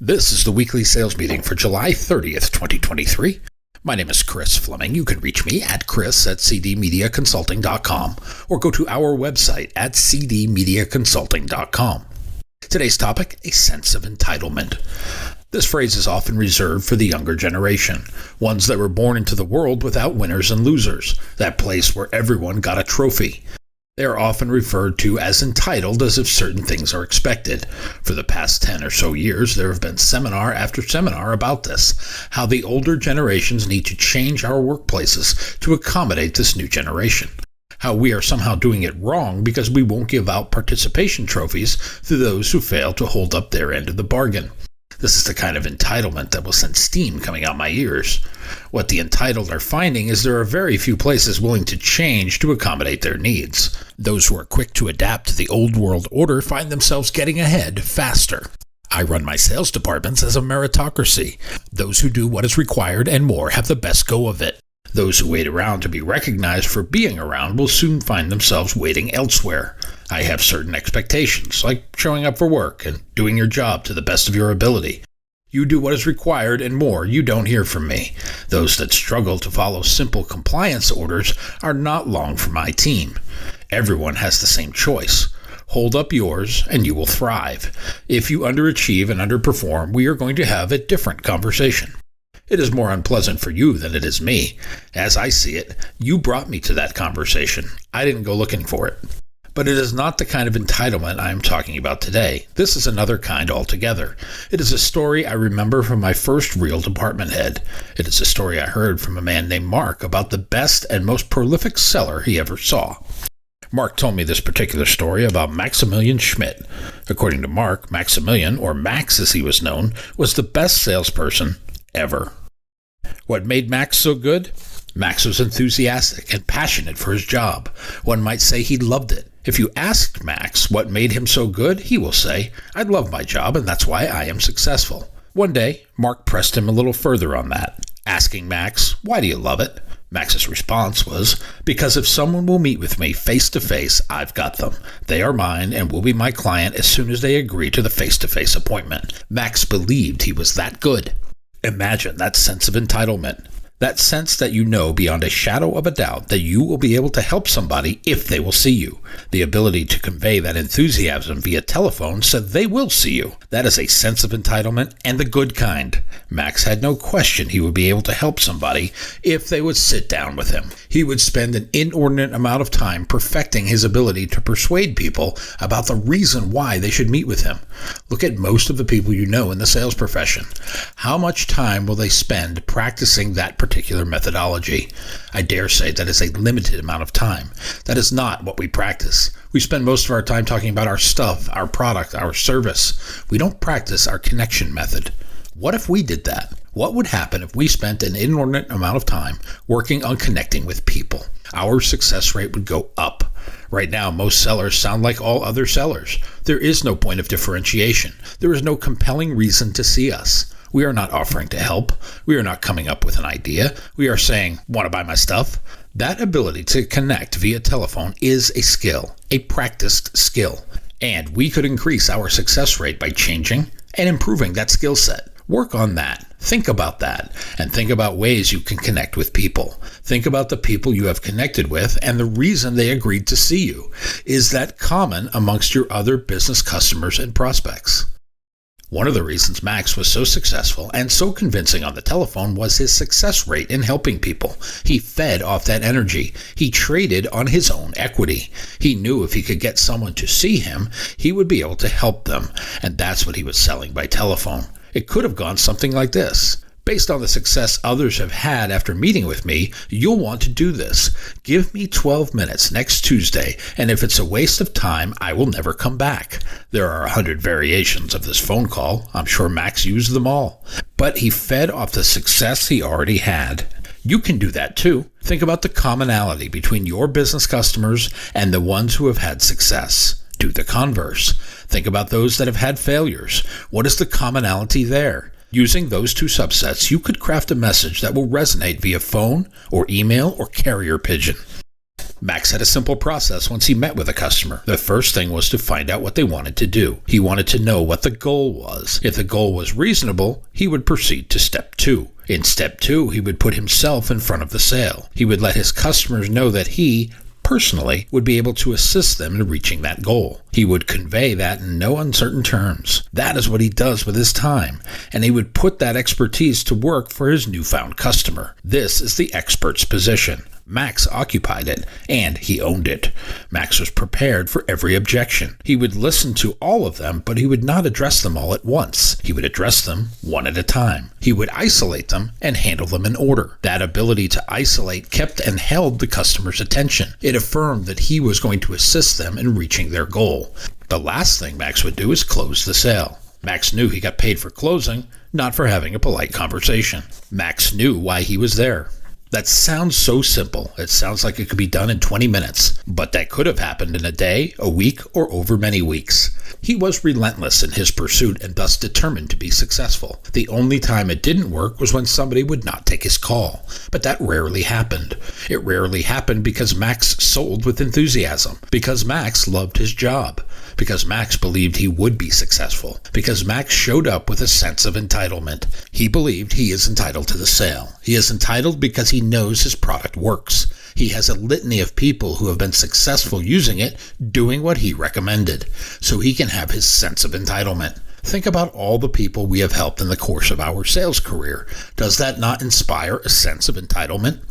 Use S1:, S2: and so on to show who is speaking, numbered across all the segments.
S1: This is the weekly sales meeting for July 30th, 2023. My name is Chris Fleming. You can reach me at chris@cdmediaconsulting.com or go to our website at cdmediaconsulting.com. Today's topic, a sense of entitlement. This phrase is often reserved for the younger generation, ones that were born into the world without winners and losers, that place where everyone got a trophy. They are often referred to as entitled as if certain things are expected. For the past 10 or so years, there have been seminar after seminar about this, how the older generations need to change our workplaces to accommodate this new generation. How we are somehow doing it wrong because we won't give out participation trophies to those who fail to hold up their end of the bargain. This is the kind of entitlement that will send steam coming out my ears. What the entitled are finding is there are very few places willing to change to accommodate their needs. Those who are quick to adapt to the old world order find themselves getting ahead faster. I run my sales departments as a meritocracy. Those who do what is required and more have the best go of it. Those who wait around to be recognized for being around will soon find themselves waiting elsewhere. I have certain expectations, like showing up for work and doing your job to the best of your ability. You do what is required and more, you don't hear from me. Those that struggle to follow simple compliance orders are not long for my team. Everyone has the same choice. Hold up yours and you will thrive. If you underachieve and underperform, we are going to have a different conversation. It is more unpleasant for you than it is me. As I see it, you brought me to that conversation. I didn't go looking for it. But it is not the kind of entitlement I am talking about today. This is another kind altogether. It is a story I remember from my first real department head. It is a story I heard from a man named Mark about the best and most prolific seller he ever saw. Mark told me this particular story about Maximilian Schmidt. According to Mark, Maximilian, or Max as he was known, was the best salesperson ever. What made Max so good? Max was enthusiastic and passionate for his job. One might say he loved it. If you asked Max what made him so good, he will say, "I love my job and that's why I am successful." One day, Mark pressed him a little further on that, asking Max, "Why do you love it?" Max's response was, "Because if someone will meet with me face to face, I've got them. They are mine and will be my client as soon as they agree to the face-to-face appointment." Max believed he was that good. Imagine that sense of entitlement. That sense that you know beyond a shadow of a doubt that you will be able to help somebody if they will see you. The ability to convey that enthusiasm via telephone so they will see you. That is a sense of entitlement and the good kind. Max had no question he would be able to help somebody if they would sit down with him. He would spend an inordinate amount of time perfecting his ability to persuade people about the reason why they should meet with him. Look at most of the people you know in the sales profession. How much time will they spend practicing that particular methodology? I dare say that is a limited amount of time. That is not what we practice. We spend most of our time talking about our stuff, our product, our service. We don't practice our connection method. What if we did that? What would happen if we spent an inordinate amount of time working on connecting with people? Our success rate would go up. Right now, most sellers sound like all other sellers. There is no point of differentiation. There is no compelling reason to see us. We are not offering to help. We are not coming up with an idea. We are saying, "Want to buy my stuff?" That ability to connect via telephone is a skill, a practiced skill. And we could increase our success rate by changing and improving that skill set. Work on that. Think about that. And think about ways you can connect with people. Think about the people you have connected with and the reason they agreed to see you. Is that common amongst your other business customers and prospects? One of the reasons Max was so successful and so convincing on the telephone was his success rate in helping people. He fed off that energy. He traded on his own equity. He knew if he could get someone to see him, he would be able to help them. And that's what he was selling by telephone. It could have gone something like this. Based on the success others have had after meeting with me, you'll want to do this. Give me 12 minutes next Tuesday, and if it's a waste of time, I will never come back. There are 100 variations of this phone call. I'm sure Max used them all. But he fed off the success he already had. You can do that too. Think about the commonality between your business customers and the ones who have had success. Do the converse. Think about those that have had failures. What is the commonality there? Using those two subsets, you could craft a message that will resonate via phone or email or carrier pigeon. Max had a simple process once he met with a customer. The first thing was to find out what they wanted to do. He wanted to know what the goal was. If the goal was reasonable, he would proceed to step 2. In step 2, he would put himself in front of the sale. He would let his customers know that he, personally, would be able to assist them in reaching that goal. He would convey that in no uncertain terms. That is what he does with his time, and he would put that expertise to work for his newfound customer. This is the expert's position. Max occupied it, and he owned it. Max was prepared for every objection. He would listen to all of them, but he would not address them all at once. He would address them one at a time. He would isolate them and handle them in order. That ability to isolate kept and held the customer's attention. It affirmed that he was going to assist them in reaching their goal. The last thing Max would do is close the sale. Max knew he got paid for closing, not for having a polite conversation. Max knew why he was there. That sounds so simple. It sounds like it could be done in 20 minutes, but that could have happened in a day, a week, or over many weeks. He was relentless in his pursuit and thus determined to be successful. The only time it didn't work was when somebody would not take his call, but that rarely happened. It rarely happened because Max sold with enthusiasm, because Max loved his job, because Max believed he would be successful, because Max showed up with a sense of entitlement. He believed he is entitled to the sale. He is entitled because he knows his product works. He has a litany of people who have been successful using it, doing what he recommended, so he can have his sense of entitlement. Think about all the people we have helped in the course of our sales career. Does that not inspire a sense of entitlement?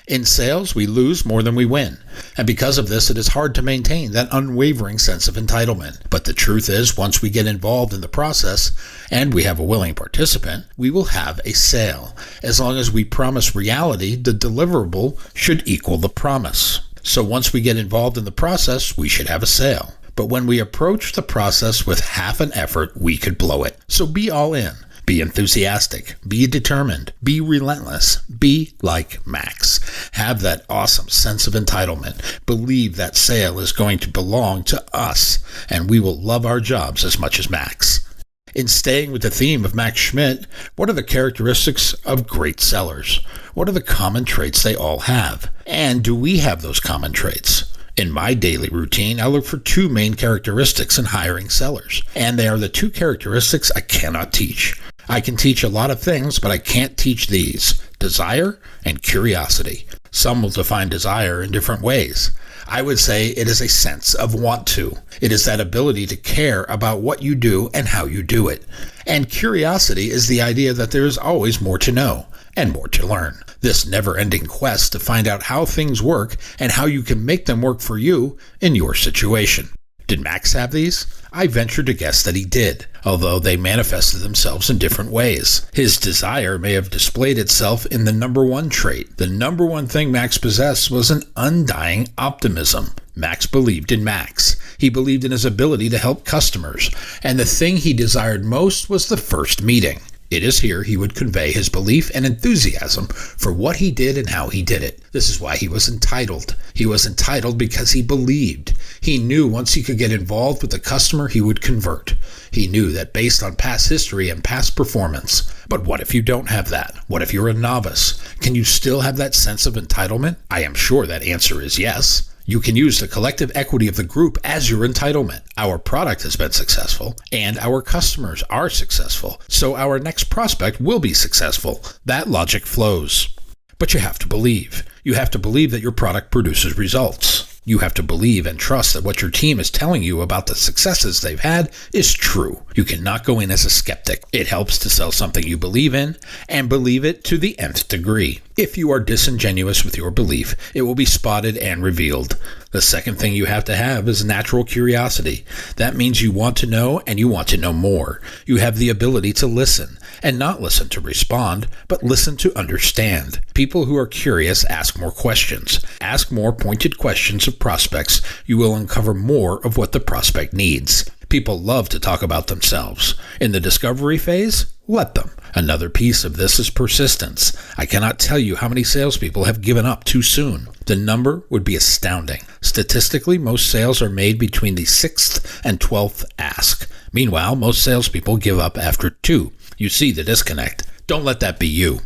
S1: In sales, we lose more than we win, and because of this, it is hard to maintain that unwavering sense of entitlement. But the truth is, once we get involved in the process, and we have a willing participant, we will have a sale. As long as we promise reality, the deliverable should equal the promise. So once we get involved in the process, we should have a sale. But when we approach the process with half an effort, we could blow it. So be all in. Be enthusiastic, be determined, be relentless, be like Max. Have that awesome sense of entitlement. Believe that sale is going to belong to us, and we will love our jobs as much as Max. In staying with the theme of Max Schmidt, what are the characteristics of great sellers? What are the common traits they all have? And do we have those common traits? In my daily routine, I look for 2 main characteristics in hiring sellers, and they are the 2 characteristics I cannot teach. I can teach a lot of things, but I can't teach these: desire and curiosity. Some will define desire in different ways. I would say it is a sense of want to. It is that ability to care about what you do and how you do it. And curiosity is the idea that there is always more to know and more to learn. This never-ending quest to find out how things work and how you can make them work for you in your situation. Did Max have these? I venture to guess that he did, although they manifested themselves in different ways. His desire may have displayed itself in the number 1 trait. The number 1 thing Max possessed was an undying optimism. Max believed in Max. He believed in his ability to help customers, and the thing he desired most was the first meeting. It is here he would convey his belief and enthusiasm for what he did and how he did it. This is why he was entitled. He was entitled because he believed. He knew once he could get involved with the customer, he would convert. He knew that based on past history and past performance. But what if you don't have that? What if you're a novice? Can you still have that sense of entitlement? I am sure that answer is yes. You can use the collective equity of the group as your entitlement. Our product has been successful, and our customers are successful, so our next prospect will be successful. That logic flows. But you have to believe. You have to believe that your product produces results. You have to believe and trust that what your team is telling you about the successes they've had is true. You cannot go in as a skeptic. It helps to sell something you believe in and believe it to the nth degree. If you are disingenuous with your belief, it will be spotted and revealed. The second thing you have to have is natural curiosity. That means you want to know and you want to know more. You have the ability to listen, and not listen to respond, but listen to understand. People who are curious ask more questions. Ask more pointed questions of prospects. You will uncover more of what the prospect needs. People love to talk about themselves. In the discovery phase, let them. Another piece of this is persistence. I cannot tell you how many salespeople have given up too soon. The number would be astounding. Statistically, most sales are made between the 6th and 12th ask. Meanwhile, most salespeople give up after 2. You see the disconnect. Don't let that be you.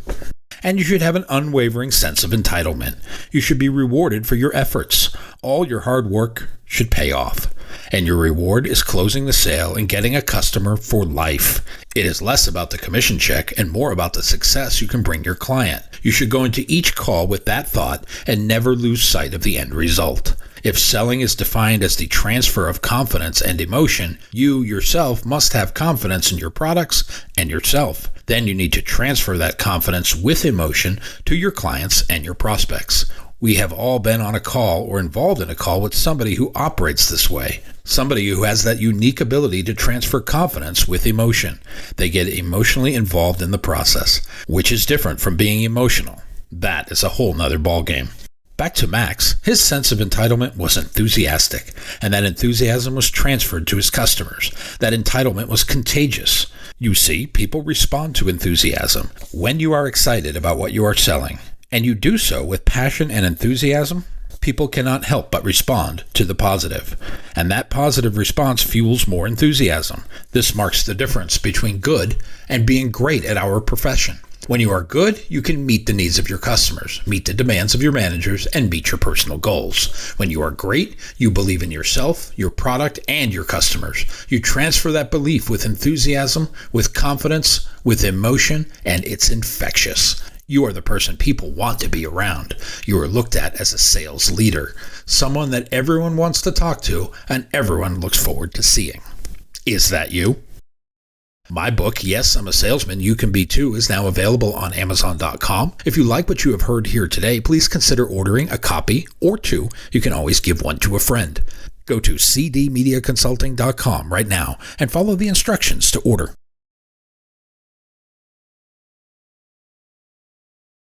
S1: And you should have an unwavering sense of entitlement. You should be rewarded for your efforts. All your hard work should pay off. And your reward is closing the sale and getting a customer for life. It is less about the commission check and more about the success you can bring your client. You should go into each call with that thought and never lose sight of the end result. If selling is defined as the transfer of confidence and emotion, you yourself must have confidence in your products and yourself. Then you need to transfer that confidence with emotion to your clients and your prospects. We have all been on a call or involved in a call with somebody who operates this way. Somebody who has that unique ability to transfer confidence with emotion. They get emotionally involved in the process, which is different from being emotional. That is a whole nother ballgame. Back to Max, his sense of entitlement was enthusiastic, and that enthusiasm was transferred to his customers. That entitlement was contagious. You see, people respond to enthusiasm. When you are excited about what you are selling, and you do so with passion and enthusiasm, people cannot help but respond to the positive. And that positive response fuels more enthusiasm. This marks the difference between good and being great at our profession. When you are good, you can meet the needs of your customers, meet the demands of your managers, and meet your personal goals. When you are great, you believe in yourself, your product, and your customers. You transfer that belief with enthusiasm, with confidence, with emotion, and it's infectious. You are the person people want to be around. You are looked at as a sales leader, someone that everyone wants to talk to and everyone looks forward to seeing. Is that you? My book, Yes, I'm a Salesman, You Can Be Too, is now available on Amazon.com. If you like what you have heard here today, please consider ordering a copy or two. You can always give one to a friend. Go to cdmediaconsulting.com right now and follow the instructions to order.